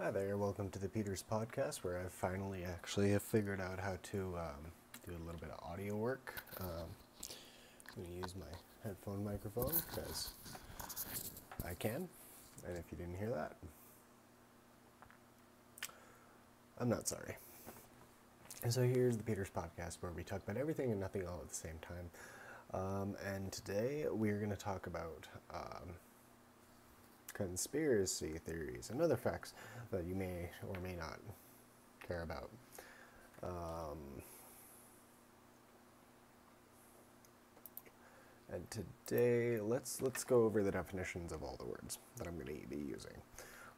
Hi there, welcome to the Peters Podcast, where I finally actually have figured out how to do a little bit of audio work. I'm going to use my headphone microphone because I can, and if you didn't hear that, I'm not sorry. And so here's the Peters Podcast, where we talk about everything and nothing all at the same time. And today we're going to talk about conspiracy theories and other facts that you may or may not care about. And today, let's go over the definitions of all the words that I'm going to be using,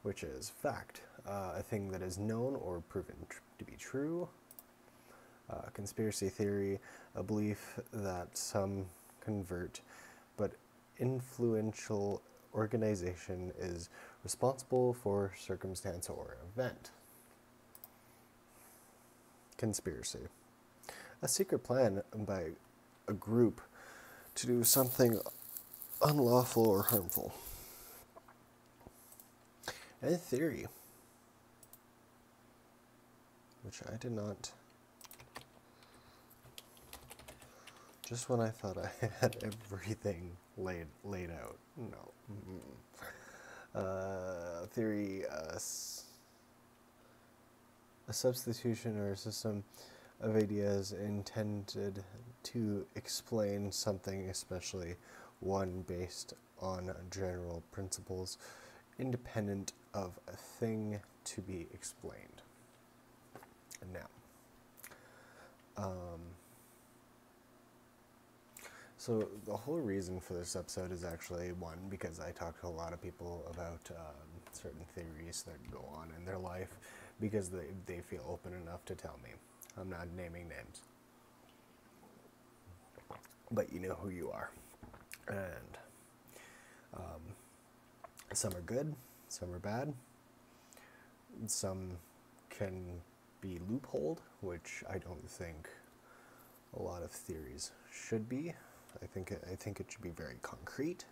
which is fact, a thing that is known or proven to be true. Conspiracy theory, a belief that some covert but influential organization is responsible for circumstance or event. Conspiracy, a secret plan by a group to do something unlawful or harmful. And theory, which I did not. Just when I thought I had everything laid out, no. Theory, a substitution or a system of ideas intended to explain something, especially one based on general principles, independent of a thing to be explained. And now, so the whole reason for this episode is actually, one, because I talk to a lot of people about certain theories that go on in their life, because they feel open enough to tell me. I'm not naming names, but you know who you are. And some are good, some are bad, some can be loopholed, which I don't think a lot of theories should be. I think it should be very concrete.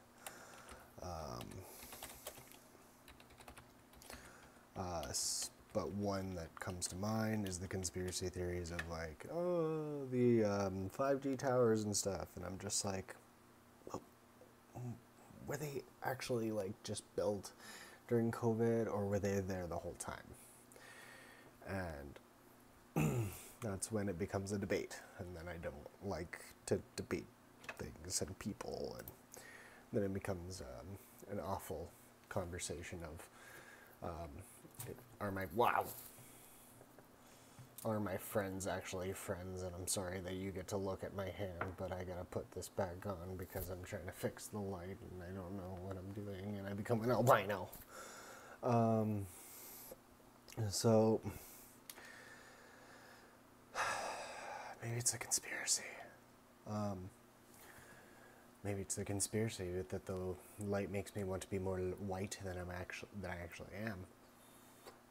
But one that comes to mind is the conspiracy theories of like, oh, the 5G towers and stuff, and I'm just like, well, were they actually like just built during COVID, or were they there the whole time? And that's when it becomes a debate, and then I don't like to debate things and people, and then it becomes an awful conversation of are my friends actually friends? And I'm sorry that you get to look at my hand, but I gotta put this back on because I'm trying to fix the light and I don't know what I'm doing, and I become an albino. So maybe it's a conspiracy. Maybe it's a conspiracy that the light makes me want to be more white than I actually am.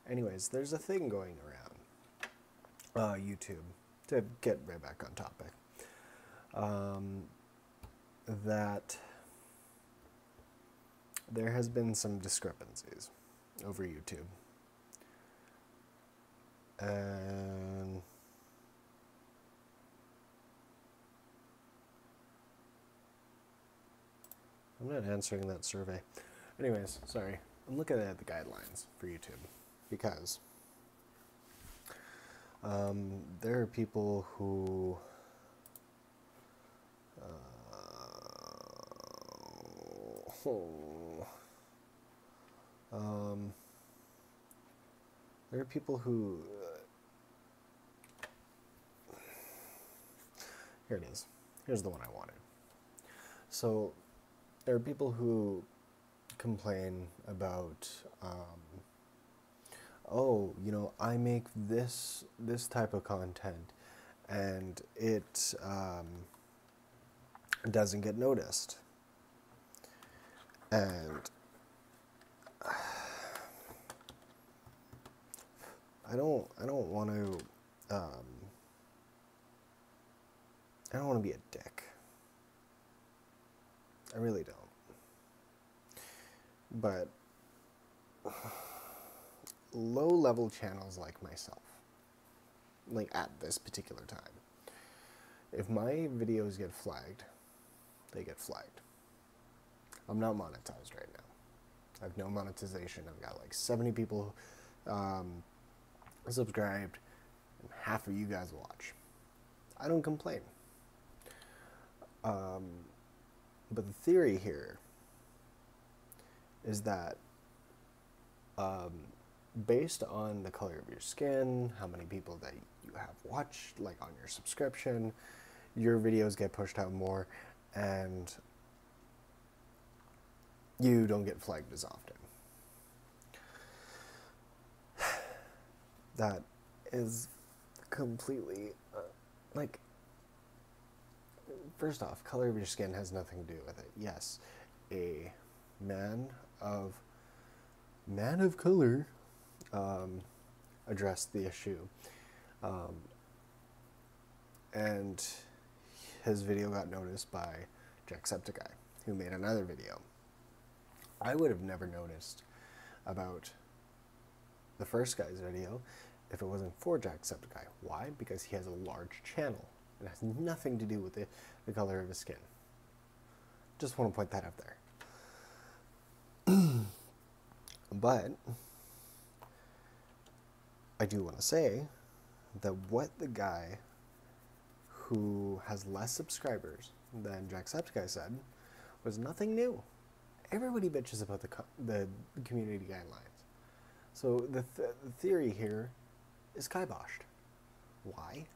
Anyways, there's a thing going around YouTube, to get right back on topic, that there has been some discrepancies over YouTube. And I'm not answering that survey. Anyways, sorry. I'm looking at the guidelines for YouTube because there are people who there are people who here it is. Here's the one I wanted. So there are people who complain about oh, you know, I make this type of content and it doesn't get noticed. And I don't want to I don't want to be a dick. I really don't. But low-level channels like myself, like at this particular time, if my videos get flagged, they get flagged. I'm not monetized right now. I have no monetization. I've got like 70 people subscribed, and half of you guys watch. I don't complain. But the theory here is that based on the color of your skin, how many people that you have watched, like on your subscription, your videos get pushed out more, and you don't get flagged as often. That is completely, like, first off, color of your skin has nothing to do with it. Yes, a man of color addressed the issue, and his video got noticed by Jacksepticeye, who made another video. I would have never noticed about the first guy's video if it wasn't for Jacksepticeye. Why? Because he has a large channel. It has nothing to do with the color of his skin. Just want to point that out there. But I do want to say that what the guy who has less subscribers than Jacksepticeye said was nothing new. Everybody bitches about the community guidelines. So the theory here is kiboshed. Why?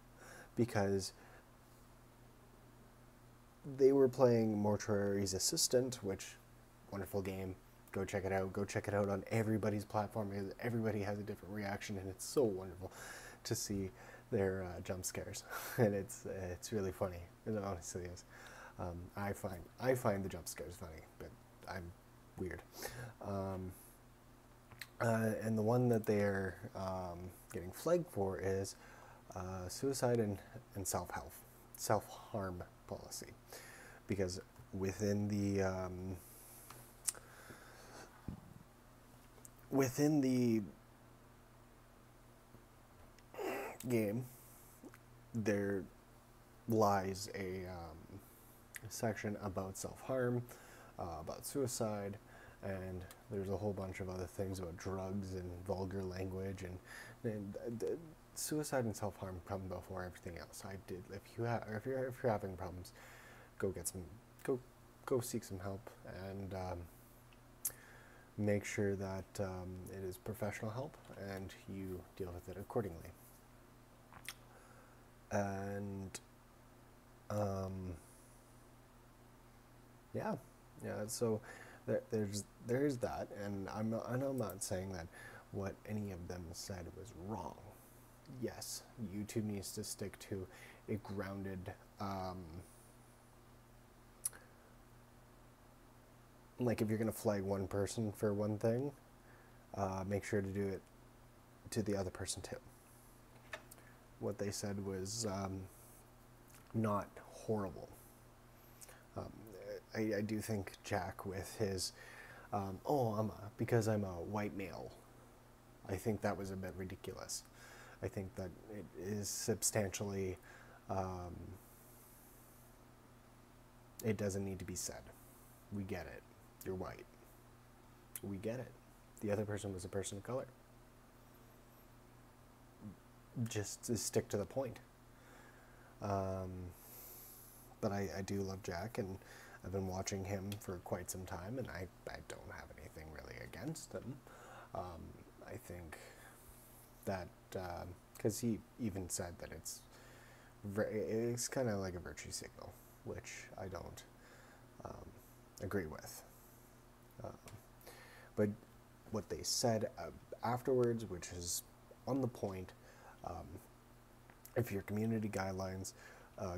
Because they were playing Mortuary's Assistant, which, wonderful game. Go check it out. Go check it out on everybody's platform, because everybody has a different reaction, and it's so wonderful to see their jump scares. And it's really funny. It honestly is. I find the jump scares funny, but I'm weird. And the one that they're getting flagged for is suicide and self-harm policy, because within the game there lies a section about self-harm, about suicide, and there's a whole bunch of other things about drugs and vulgar language, and suicide and self-harm come before everything else. If you're having problems, go seek some help, and make sure that it is professional help and you deal with it accordingly. And yeah, so there's that, and I'm not saying that what any of them said was wrong. Yes, YouTube needs to stick to a grounded, like if you're going to flag one person for one thing, make sure to do it to the other person too. What they said was not horrible. I do think Jack with his, because I'm a white male, I think that was a bit ridiculous. I think that it is substantially, it doesn't need to be said. We get it. You're white. We get it. The other person was a person of color. Just to stick to the point. But I do love Jack, and I've been watching him for quite some time, and I don't have anything really against him. I think that, because he even said that it's kind of like a virtue signal, which I don't agree with. But what they said afterwards, which is on the point, if your community guidelines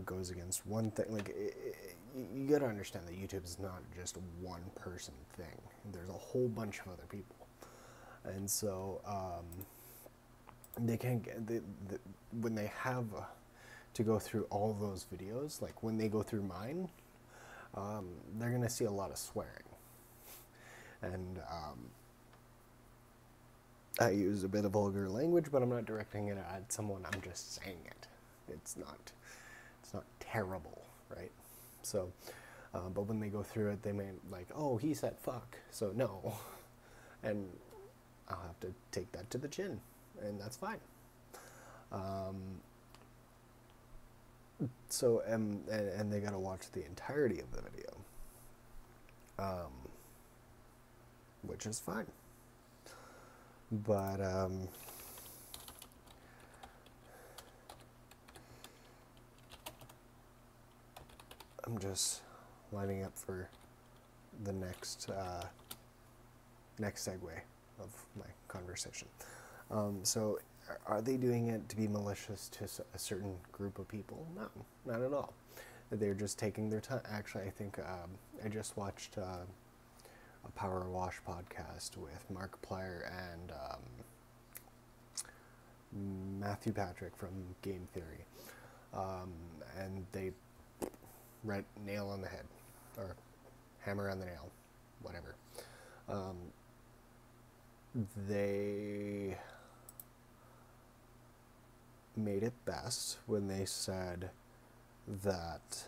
goes against one thing, like you got to understand that YouTube is not just a one person thing. There's a whole bunch of other people, and so they can't get when they have to go through all those videos. Like when they go through mine, they're gonna see a lot of swearing, and I use a bit of vulgar language, but I'm not directing it at someone. I'm just saying it. It's not terrible, right? So, but when they go through it, they may like, oh, he said fuck, so no, and I'll have to take that to the chin, and that's fine. So, and they gotta watch the entirety of the video, which is fine. But I'm just lining up for the next segue of my conversation. So, are they doing it to be malicious to a certain group of people? No, not at all. They're just taking their time. Actually, I think I just watched a Power Wash podcast with Mark Plyer and Matthew Patrick from Game Theory, and they nail on the head, or hammer on the nail, whatever. They made it best when they said that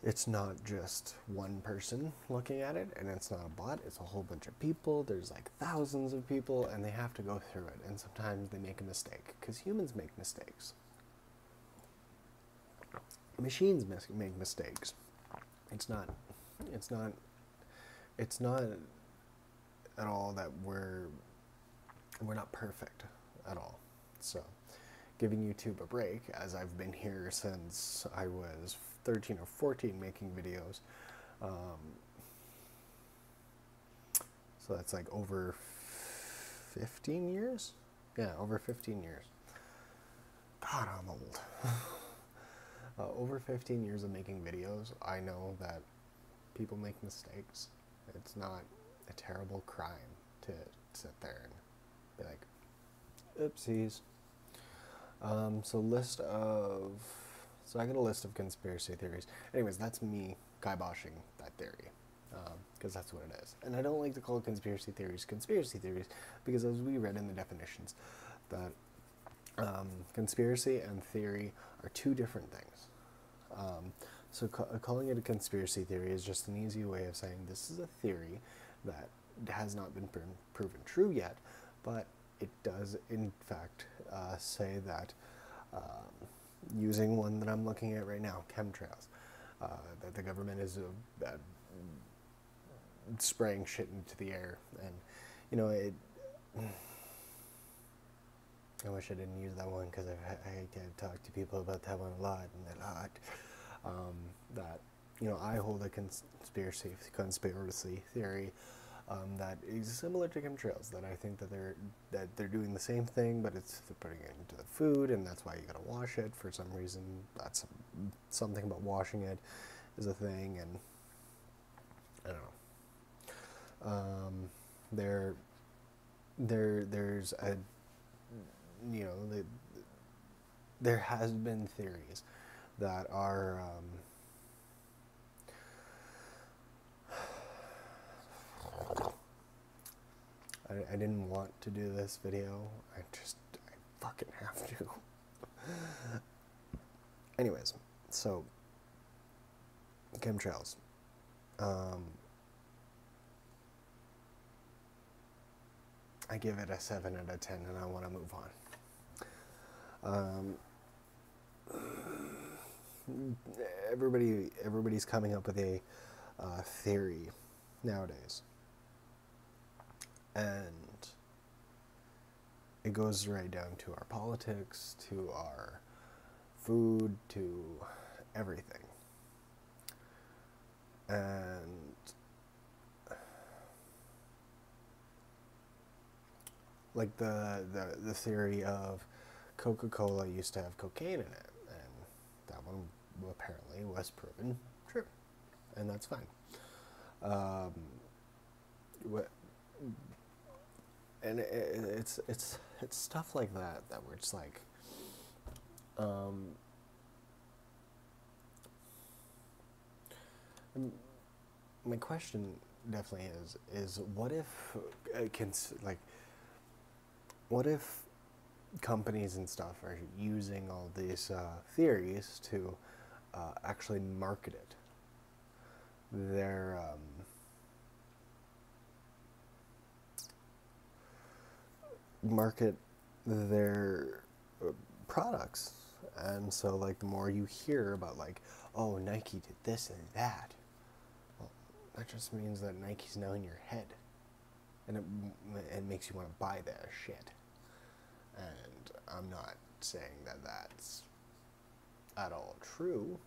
it's not just one person looking at it, and it's not a bot, it's a whole bunch of people. There's like thousands of people, and they have to go through it, and sometimes they make a mistake, because humans make mistakes. Machines make mistakes. It's not at all that we're not perfect at all. So, giving YouTube a break, as I've been here since I was 13 or 14 making videos. So that's like over 15 years? Yeah, over 15 years. God, I'm old. Over 15 years of making videos, I know that people make mistakes. It's not a terrible crime to sit there and be like, oopsies. So I got a list of conspiracy theories. Anyways, that's me kiboshing that theory, because that's what it is. And I don't like to call conspiracy theories, because as we read in the definitions, that conspiracy and theory are two different things. So calling it a conspiracy theory is just an easy way of saying this is a theory that has not been proven true yet, but it does in fact say that using one that I'm looking at right now, chemtrails, that the government is spraying shit into the air, and you know it. I wish I didn't use that one, because I get to talk to people about that one a lot. That, you know, I hold a conspiracy theory that is similar to chemtrails. That I think that they're doing the same thing, but they're putting it into the food, and that's why you gotta wash it for some reason. That's something about washing it is a thing, and I don't know. There's a, you know, there has been theories that are I didn't want to do this video. I fucking have to. Anyways, so chemtrails. I give it a 7 out of 10, and I want to move on. Everybody's coming up with a theory nowadays, and it goes right down to our politics, to our food, to everything. And like the theory of Coca-Cola used to have cocaine in it, and that one apparently was proven true, and that's fine. And it's stuff like that we're just like, my question definitely is what if like what if companies and stuff are using all these theories to actually market it. Their market their products, and so like the more you hear about like, oh, Nike did this and that, well, that just means that Nike's now in your head, and it makes you want to buy that shit. And I'm not saying that that's at all true,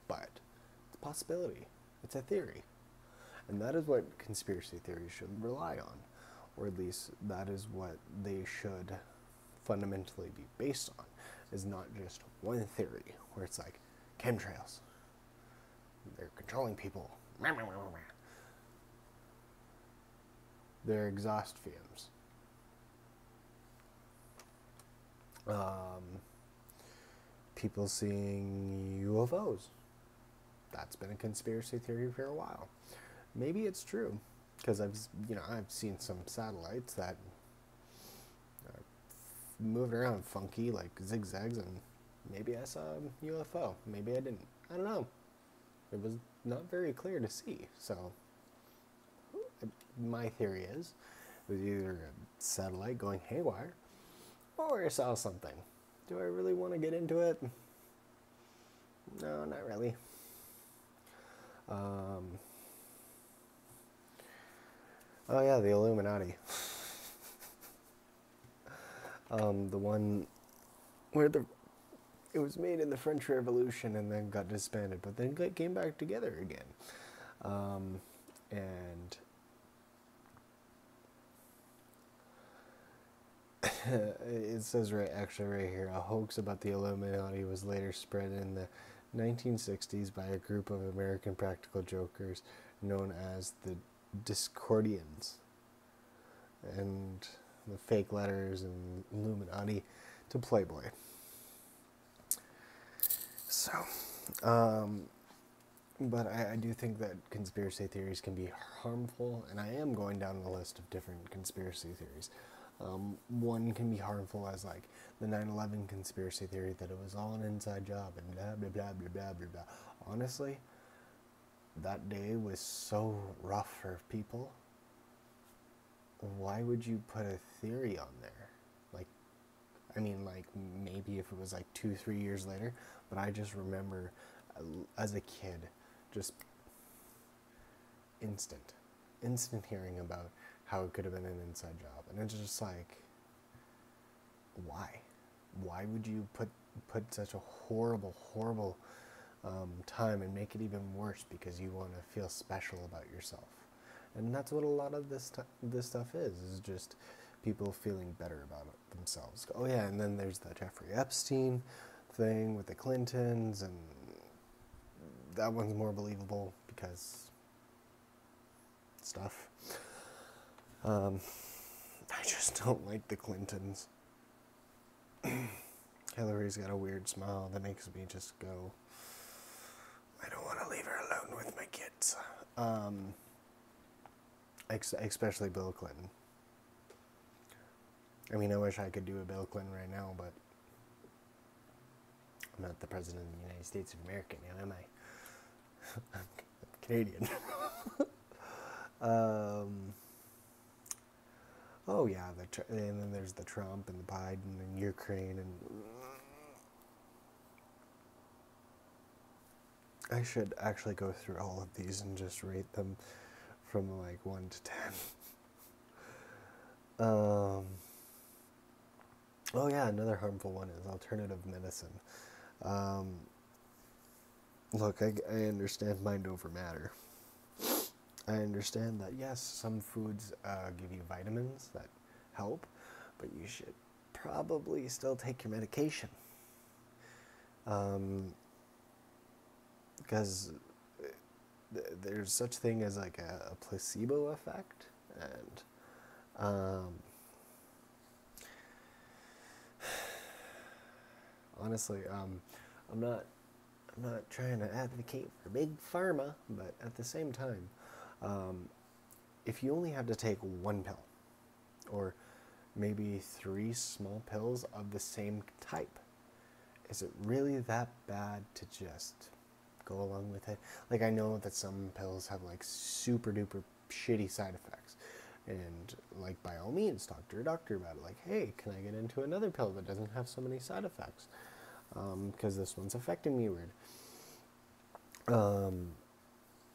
but it's a possibility. It's a theory. And that is what conspiracy theories should rely on, or at least that is what they should fundamentally be based on, is not just one theory where it's like chemtrails, they're controlling people, they're exhaust fumes. People seeing UFOs. That's been a conspiracy theory for a while. Maybe it's true, because I've seen some satellites that moved around funky like zigzags, and maybe I saw a UFO. Maybe I didn't. I don't know. It was not very clear to see. So my theory is it was either a satellite going haywire, or I saw something. Do I really want to get into it? No, not really. Oh yeah, the Illuminati. The one where it was made in the French Revolution and then got disbanded, but then came back together again. And it says right here, a hoax about the Illuminati was later spread in the 1960s by a group of American practical jokers known as the Discordians, and the fake letters and Illuminati to Playboy. So, but I do think that conspiracy theories can be harmful, and I am going down the list of different conspiracy theories. One can be harmful as like the 9/11 conspiracy theory that it was all an inside job and blah blah blah blah blah blah blah. Honestly, that day was so rough for people. Why would you put a theory on there? Like, I mean, like maybe if it was like 2-3 years later, but I just remember as a kid, just instant hearing about how it could have been an inside job, and it's just like, why would you put such a horrible time and make it even worse because you want to feel special about yourself? And that's what a lot of this stuff is just people feeling better about themselves. Oh yeah, and then there's the Jeffrey Epstein thing with the Clintons, and that one's more believable because stuff. I just don't like the Clintons. Hillary's got a weird smile that makes me just go, I don't want to leave her alone with my kids. Especially Bill Clinton. I mean, I wish I could do a Bill Clinton right now, but I'm not the President of the United States of America now, am I? I'm Canadian. Oh yeah, and then there's the Trump and the Biden and Ukraine, and I should actually go through all of these and just rate them from like 1 to 10. Oh yeah, another harmful one is alternative medicine. Look, I understand mind over matter. I understand that, yes, some foods give you vitamins that help, but you should probably still take your medication. Because there's such thing as like a placebo effect, and honestly, I'm not trying to advocate for big pharma, but at the same time, If you only have to take one pill, or maybe 3 small pills of the same type, is it really that bad to just go along with it? Like, I know that some pills have like super duper shitty side effects, and like, by all means, talk to your doctor about it. Like, hey, can I get into another pill that doesn't have so many side effects? Because this one's affecting me weird.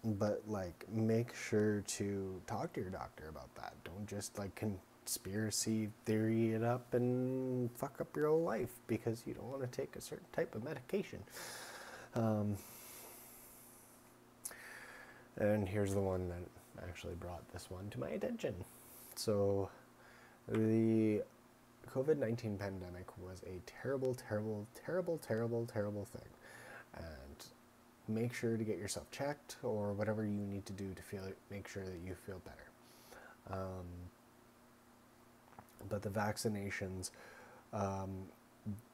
But like, make sure to talk to your doctor about that. Don't just like conspiracy theory it up and fuck up your whole life because you don't want to take a certain type of medication. And here's the one that actually brought this one to my attention. So, the COVID-19 pandemic was a terrible, terrible, terrible, terrible, terrible thing. And make sure to get yourself checked or whatever you need to do to make sure that you feel better. But the vaccinations,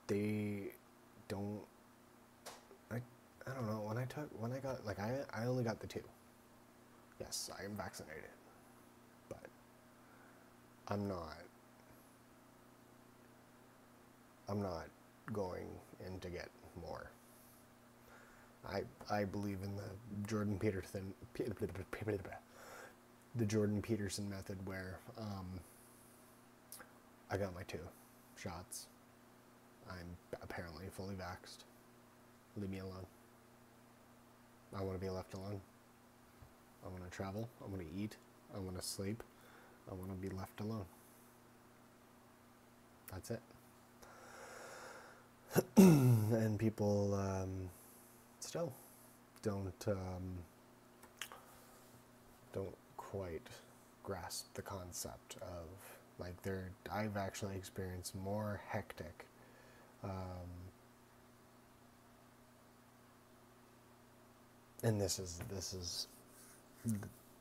they don't. I don't know. I only got the 2. Yes, I am vaccinated, but I'm not going in to get more. I believe in the Jordan Peterson method, where I got my 2 shots. I'm apparently fully vaxxed. Leave me alone. I want to be left alone. I want to travel. I want to eat. I want to sleep. I want to be left alone. That's it. And people still don't quite grasp the concept of, like, I've actually experienced more hectic and this is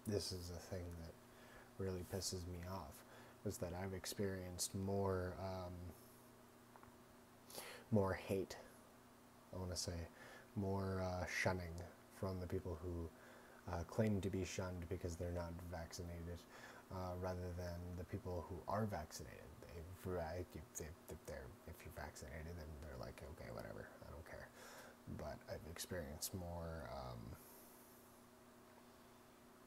a thing that really pisses me off, is that I've experienced more hate, I want to say, more shunning from the people who claim to be shunned because they're not vaccinated, rather than the people who are vaccinated. If you're vaccinated, then they're like, okay, whatever, I don't care. But I've experienced more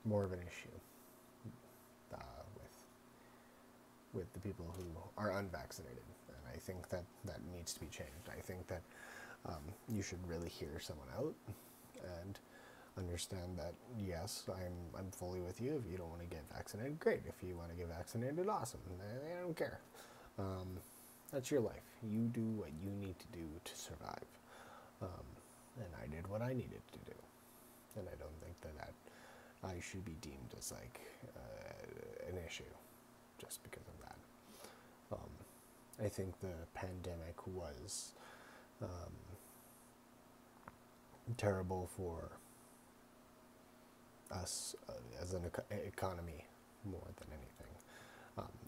of an issue with the people who are unvaccinated, and I think that needs to be changed. I think that you should really hear someone out and understand that, yes, I'm fully with you. If you don't want to get vaccinated, great. If you want to get vaccinated, awesome. I don't care. That's your life. You do what you need to do to survive. And I did what I needed to do. And I don't think that I should be deemed as like an issue just because of that. I think the pandemic was terrible for us as an economy more than anything,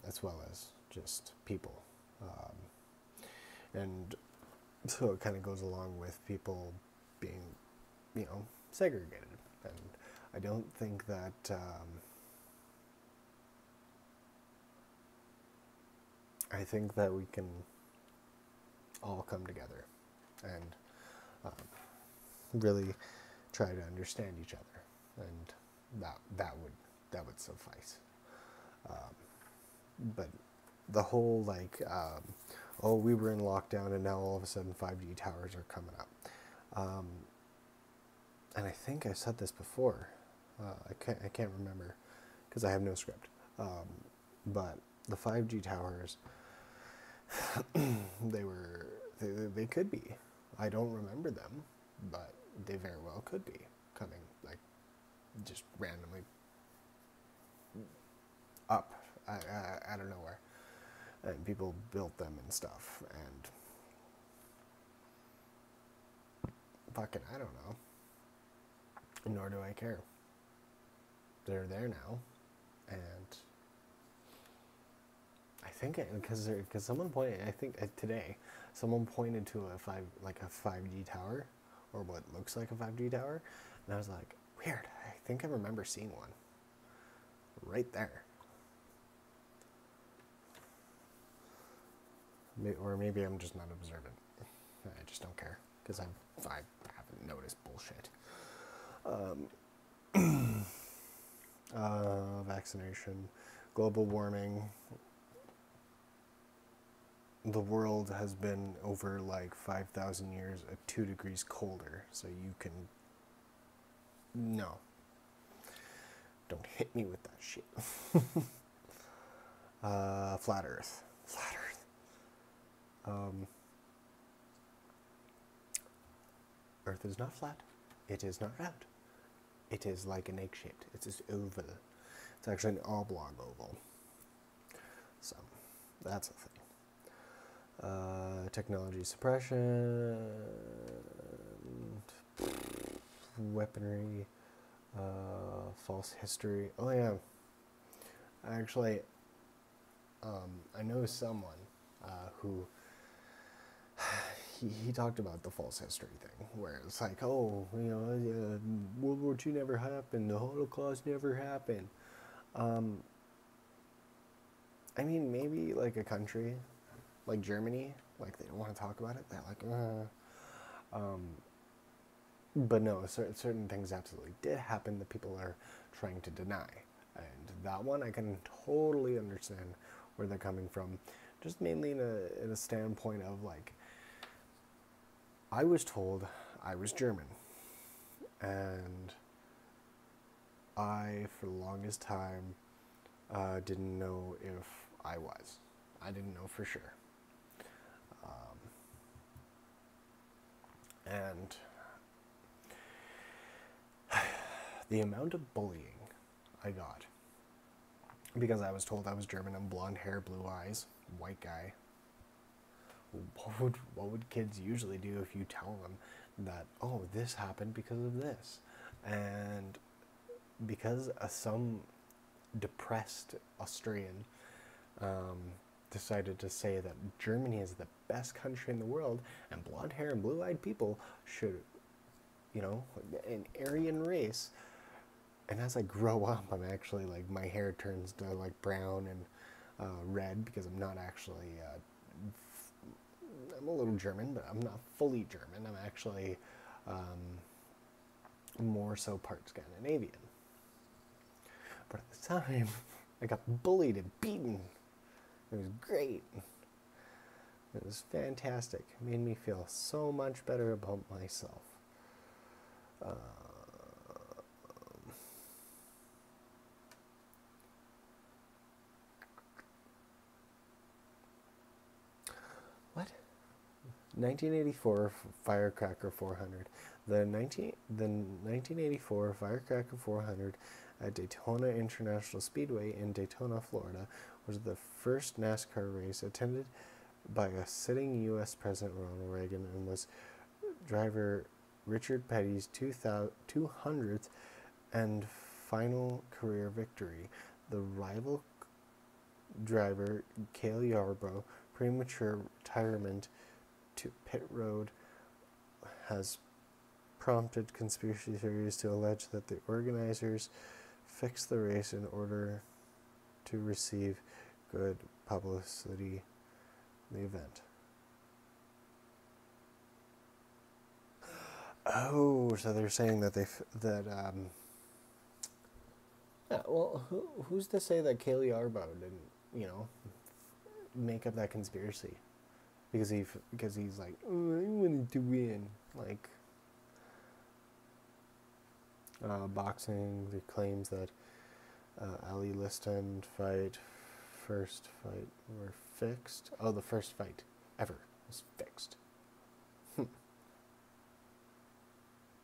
as well as just people. And so it kind of goes along with people being, segregated. And I don't think that I think that we can all come together and really try to understand each other, and that would suffice. But the whole we were in lockdown and now all of a sudden 5G towers are coming up, and I think I said this before. I can't remember because I have no script. But the 5G towers, they could be. I don't remember them, but they very well could be coming, like, just randomly up out of nowhere, and people built them and stuff, and fucking, I don't know. Nor do I care. They're there now, and I think because someone pointed, I think today, someone pointed to a 5G tower, or what looks like a 5G tower, and I was like, weird. I think I remember seeing one. right there. Or maybe I'm just not observant. I just don't care because I haven't noticed bullshit. Vaccination, global warming. The world has been over like 5,000 years at 2 degrees colder, so you can. No. Don't hit me with that shit. Flat Earth. Flat Earth. Earth is not flat. It is not round. It is like an egg shaped. It's just oval. It's actually an oblong oval. So, that's a thing. Technology suppression, weaponry, false history. Oh yeah, actually, I know someone who he talked about the false history thing, where it's like, oh, World War II never happened, the Holocaust never happened. I mean, maybe like a country like Germany, like they don't want to talk about it. They're like, but no, certain things absolutely did happen that people are trying to deny. And that one I can totally understand where they're coming from. Just mainly in a standpoint of like, I was told I was German. And I, for the longest time, didn't know if I was. I didn't know for sure. And the amount of bullying I got because I was told I was German and blonde hair, blue eyes, white guy. What would kids usually do if you tell them that, oh, this happened because of this? And because some depressed Austrian decided to say that Germany is the best country in the world and blonde hair and blue-eyed people should, an Aryan race. And as I grow up, I'm actually like, my hair turns to like brown and red because I'm not actually, I'm a little German, but I'm not fully German. I'm actually more so part Scandinavian. But at the time, I got bullied and beaten. It was great. It was fantastic. It made me feel so much better about myself. What? 1984 Firecracker 400. The 1984 Firecracker 400 at Daytona International Speedway in Daytona, Florida, was the first NASCAR race attended by a sitting U.S. President Ronald Reagan and was driver Richard Petty's 200th and final career victory. The rival driver, Cale Yarborough, premature retirement to pit road has prompted conspiracy theories to allege that the organizers fixed the race in order to receive good publicity in the event. Oh, so they're saying that yeah, well, who's to say that Cale Yarborough didn't, make up that conspiracy? Because he's like, oh, I wanted to win. Like, boxing, the claims that Ali Liston first fight were fixed. Oh, the first fight ever was fixed.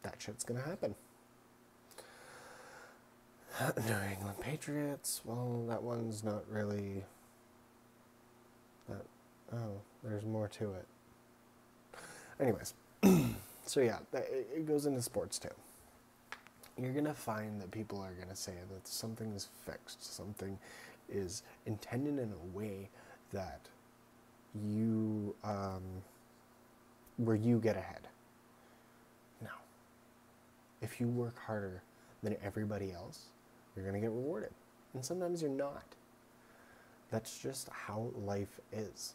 That shit's gonna happen. New England Patriots, well, that one's not really that. Oh, there's more to it. Anyways, so yeah, it goes into sports too. You're going to find that people are going to say that something is fixed, something is intended in a way that you, where you get ahead. Now, if you work harder than everybody else, you're going to get rewarded. and sometimes you're not. That's just how life is.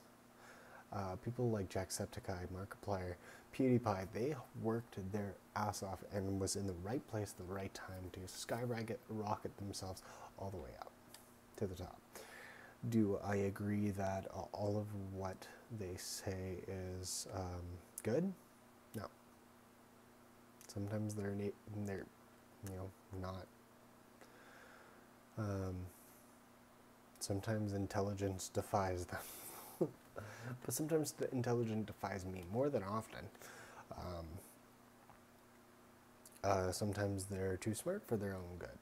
People like Jacksepticeye, Markiplier, PewDiePie, they worked their ass off and was in the right place at the right time to rocket themselves all the way up to the top. Do I agree that all of what they say is good? No. Sometimes they're not. Sometimes intelligence defies them. But sometimes the intelligence defies me more than often. Sometimes they're too smart for their own good,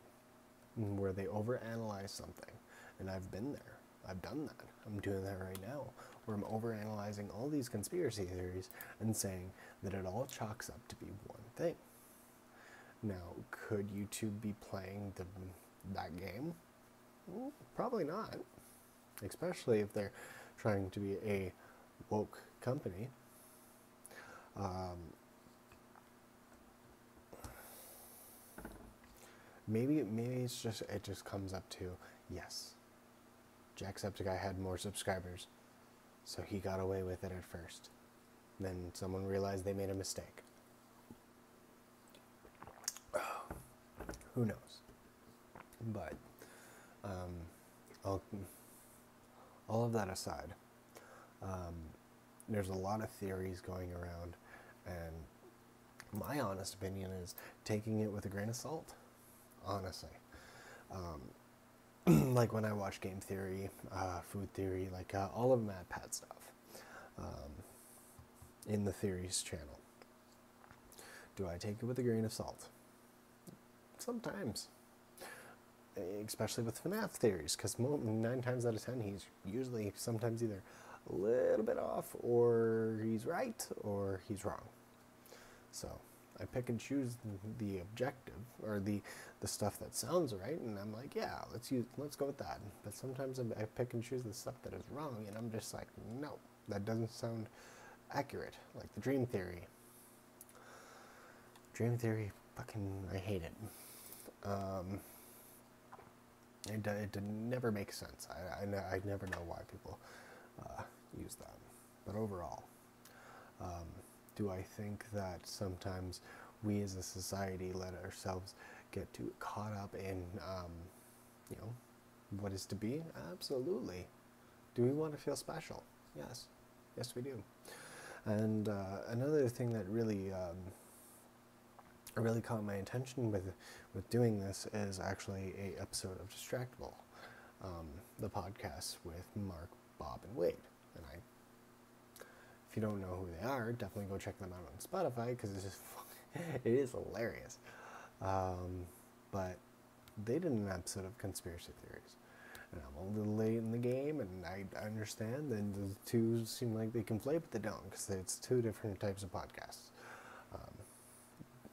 where they overanalyze something. And I've been there. I've done that. I'm doing that right now, where I'm overanalyzing all these conspiracy theories and saying that it all chalks up to be one thing. Now, could YouTube be playing that game? Well, probably not. Especially if they're trying to be a woke company. Maybe it just comes up to, yes, Jacksepticeye had more subscribers, so he got away with it at first. Then someone realized they made a mistake. Who knows? But all of that aside, there's a lot of theories going around, and my honest opinion is taking it with a grain of salt, honestly. Like when I watch game theory, food theory, like all of Matt Pat stuff in the Theories channel. Do I take it with a grain of salt? Sometimes. Especially with FNAF theories, because 9 times out of 10 he's usually sometimes either a little bit off, or he's right, or he's wrong. So I pick and choose the objective, or the stuff that sounds right, and I'm like, yeah, let's go with that. But sometimes I pick and choose the stuff that is wrong, and I'm just like, no, that doesn't sound accurate. Like the dream theory. Dream theory, I hate it. It never makes sense. I never know why people use that. But overall, do I think that sometimes we as a society let ourselves get too caught up in, what is to be? Absolutely. Do we want to feel special? Yes. Yes, we do. And another thing that really caught my attention with doing this is actually a episode of Distractable, the podcast with Mark, Bob, and Wade. And if you don't know who they are, definitely go check them out on Spotify, because it is hilarious. But they did an episode of conspiracy theories, and I'm a little late in the game, and I understand, and the two seem like they conflate, but they don't, because it's two different types of podcasts.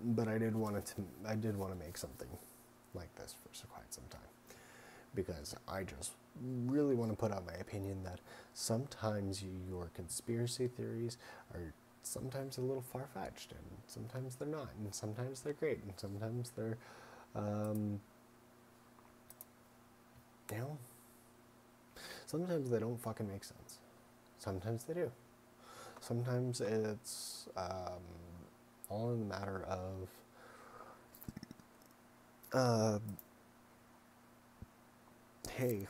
But I did want to make something like this for quite some time, because I just really want to put out my opinion that sometimes your conspiracy theories are sometimes a little far-fetched, and sometimes they're not, and sometimes they're great, and sometimes they're, sometimes they don't fucking make sense. Sometimes they do. Sometimes it's, all in the matter of hey,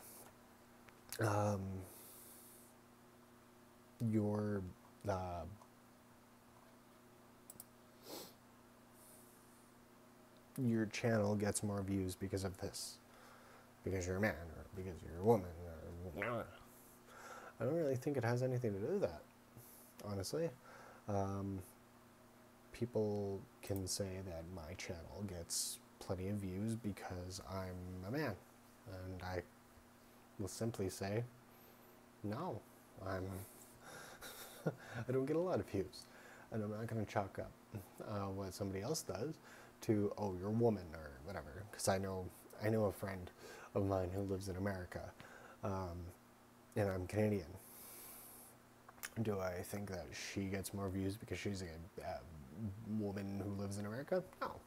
your channel gets more views because of this, because you're a man, or because you're a woman, or I don't really think it has anything to do with that, honestly. People can say that my channel gets plenty of views because I'm a man, and I will simply say, no, I don't get a lot of views, and I'm not going to chalk up what somebody else does to, oh, you're a woman, or whatever, because I know a friend of mine who lives in America, and I'm Canadian. Do I think that she gets more views because she's a woman who lives in America? No.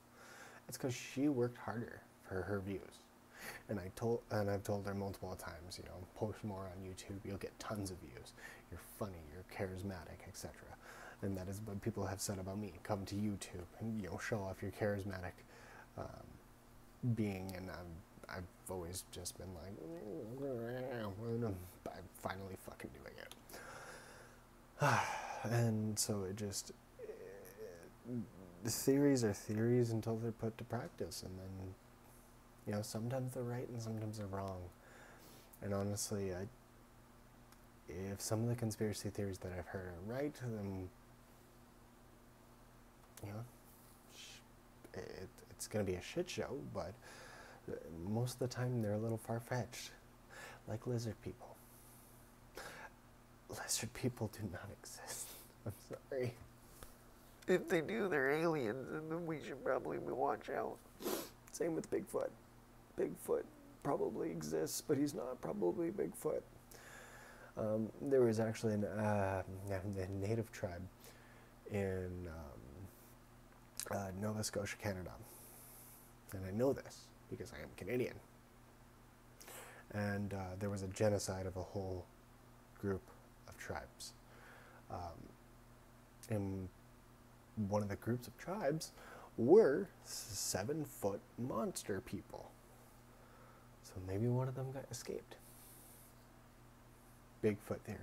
It's because she worked harder for her views. And I've told her multiple times, you know, post more on YouTube, you'll get tons of views. You're funny, you're charismatic, etc. And that is what people have said about me. Come to YouTube and, you know, show off your charismatic being. And I've always just been like, I'm finally fucking doing it. And so it just, the theories are theories until they're put to practice, and then, you know, sometimes they're right and sometimes they're wrong. And honestly, if some of the conspiracy theories that I've heard are right, then, you know, it's going to be a shit show, but most of the time they're a little far-fetched. Like lizard people. Lizard people do not exist. I'm sorry. If they do, they're aliens, and then we should probably watch out. Same with Bigfoot. Bigfoot probably exists, but he's not probably Bigfoot. There was actually a native tribe in Nova Scotia, Canada. And I know this because I am Canadian. And there was a genocide of a whole group of tribes. And one of the groups of tribes were 7-foot monster people. So maybe one of them got escaped. Bigfoot theory.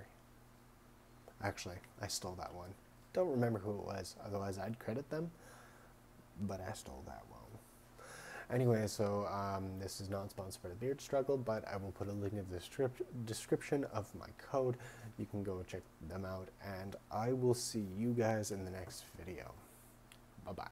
Actually, I stole that one. Don't remember who it was, otherwise I'd credit them, but I stole that one. Anyway, so this is not sponsored by the Beard Struggle, but I will put a link in the description of my code. You can go check them out, and I will see you guys in the next video. Bye-bye.